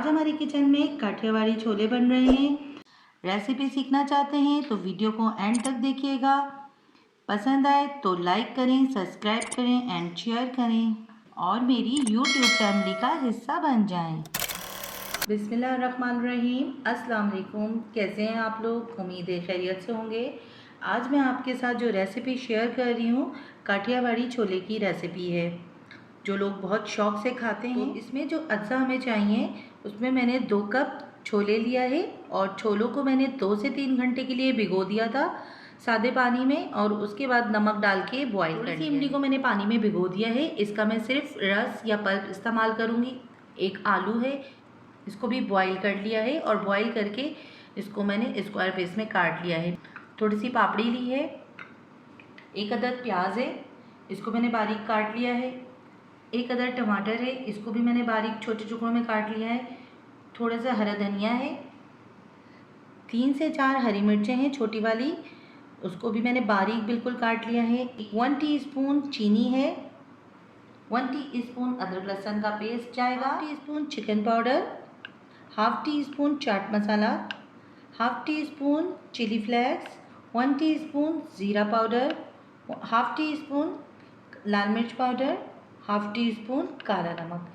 आज हमारी किचन में काठियावाड़ी छोले बन रहे हैं। रेसिपी सीखना चाहते हैं तो वीडियो को एंड तक देखिएगा। पसंद आए तो लाइक करें, सब्सक्राइब करें एंड शेयर करें और मेरी यूट्यूब फैमिली का हिस्सा बन जाएं। बिस्मिल्लाहिर्रहमानिर्रहीम। अस्सलाम वालेकुम। कैसे हैं आप लोग? उम्मीद है खैरियत से होंगे। आज मैं आपके साथ जो रेसिपी शेयर कर रही हूँ काठियावाड़ी छोले की रेसिपी है, जो लोग बहुत शौक़ से खाते हैं। तो इसमें जो अज्जा हमें चाहिए उसमें मैंने 2 कप छोले लिया है और छोलों को मैंने 2 से 3 घंटे के लिए भिगो दिया था सादे पानी में और उसके बाद नमक डाल के बॉईल कर लिया। इमली को मैंने पानी में भिगो दिया है। इसका मैं सिर्फ रस या पल्प इस्तेमाल करूँगी। एक आलू है, इसको भी बॉईल कर लिया है और बॉईल करके इसको मैंने स्क्वायर पीस में काट लिया है। थोड़ी सी पापड़ी ली है, 1 अदद प्याज है, इसको मैंने बारीक काट लिया है। 1 अदद टमाटर है, इसको भी मैंने बारीक छोटे टुकड़ों में काट लिया है। थोड़ा सा हरा धनिया है, 3 से 4 हरी मिर्चें हैं छोटी वाली, उसको भी मैंने बारीक बिल्कुल काट लिया है। 1 टीस्पून चीनी है, 1 टीस्पून अदरक लहसुन का पेस्ट जाएगा, 1 teaspoon chicken powder, 1/2 teaspoon chaat masala, 1/2 teaspoon chilli flakes, 1 teaspoon ज़ीरा पाउडर, 1/2 टीस्पून लाल मिर्च पाउडर, 1/2 टीस्पून काला नमक।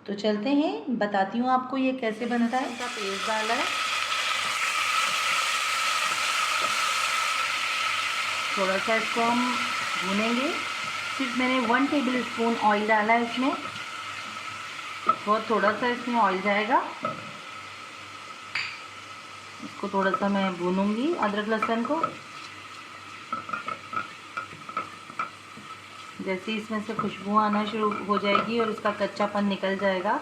तो चलते हैं, बताती हूँ आपको ये कैसे बनता है। इसका पेस्ट डाला है, थोड़ा सा इसको हम भूनेंगे। सिर्फ मैंने 1 टेबल स्पून ऑयल डाला है इसमें, बहुत थोड़ा सा इसमें ऑयल जाएगा। इसको थोड़ा सा मैं भूनूंगी अदरक लहसुन को। जैसे इसमें से खुशबू आना शुरू हो जाएगी और इसका कच्चापन निकल जाएगा,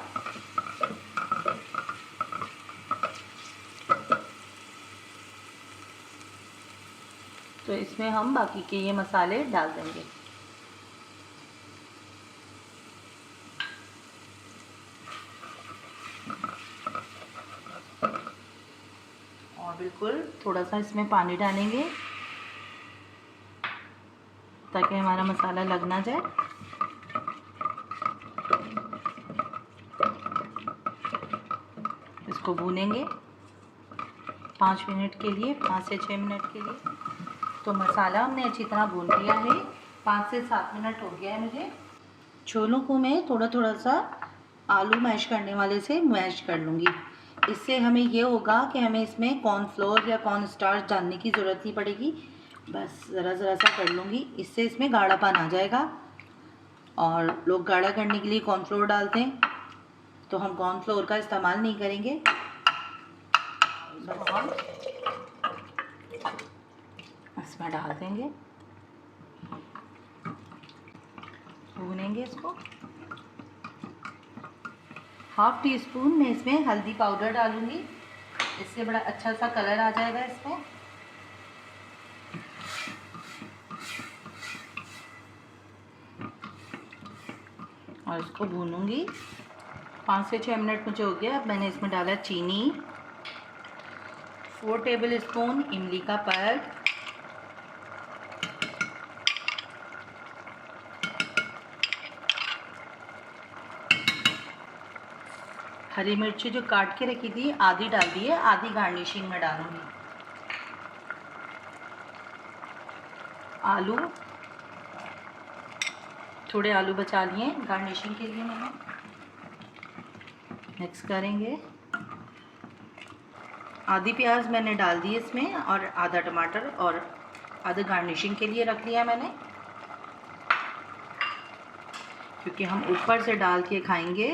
तो इसमें हम बाकी के ये मसाले डाल देंगे। और बिल्कुल थोड़ा सा इसमें पानी डालेंगे ताकि हमारा मसाला लग ना जाए। इसको भूनेंगे 5 मिनट के लिए, 5 से 6 मिनट के लिए। तो मसाला हमने अच्छी तरह भून लिया है, 5 से 7 मिनट हो गया है मुझे। छोलों को मैं थोड़ा थोड़ा सा आलू मैश करने वाले से मैश कर लूँगी। इससे हमें ये होगा कि हमें इसमें कॉर्नफ्लोर या कॉर्न स्टार्च डालने की ज़रूरत नहीं पड़ेगी। बस ज़रा ज़रा सा कर लूँगी, इससे इसमें गाढ़ापन आ जाएगा। और लोग गाढ़ा करने के लिए कॉर्नफ्लोर डालते हैं, तो हम कॉर्नफ्लोर का इस्तेमाल नहीं करेंगे। बस हम इसमें डाल देंगे, भूनेंगे इसको। 1/2 टीस्पून मैं इसमें हल्दी पाउडर डालूँगी, इससे बड़ा अच्छा सा कलर आ जाएगा इसमें। और इसको भूनूंगी 5 से 6 मिनट मुझे हो गया। अब मैंने इसमें डाला चीनी, 4 टेबल स्पून इमली का पल्प, हरी मिर्ची जो काट के रखी थी आधी डाल दी है, आधी गार्निशिंग में डालूंगी। आलू, थोड़े आलू बचा लिए गार्निशिंग के लिए मैंने। मिक्स करेंगे। आधी प्याज मैंने डाल दी इसमें और आधा टमाटर और आधा गार्निशिंग के लिए रख लिया मैंने, क्योंकि हम ऊपर से डाल के खाएंगे।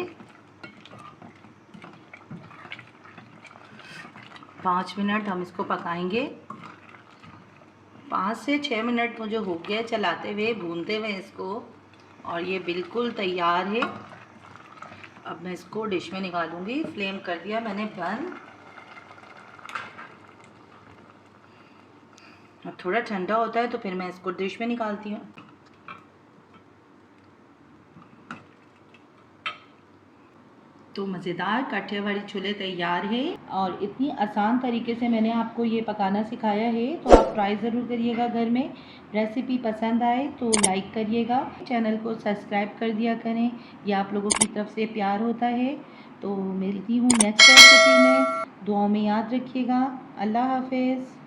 5 मिनट हम इसको पकाएंगे। 5 से 6 मिनट मुझे हो गया चलाते हुए, भूनते हुए इसको, और ये बिल्कुल तैयार है। अब मैं इसको डिश में निकालूंगी। फ्लेम कर दिया मैंने बंद। अब थोड़ा ठंडा होता है तो फिर मैं इसको डिश में निकालती हूँ। तो मज़ेदार काठियावाड़ी छोले तैयार है और इतनी आसान तरीके से मैंने आपको ये पकाना सिखाया है, तो आप ट्राई ज़रूर करिएगा घर में। रेसिपी पसंद आए तो लाइक करिएगा, चैनल को सब्सक्राइब कर दिया करें, ये आप लोगों की तरफ से प्यार होता है। तो मिलती हूँ नेक्स्ट रेसिपी में। दुआओं में याद रखिएगा। अल्लाह हाफिज़।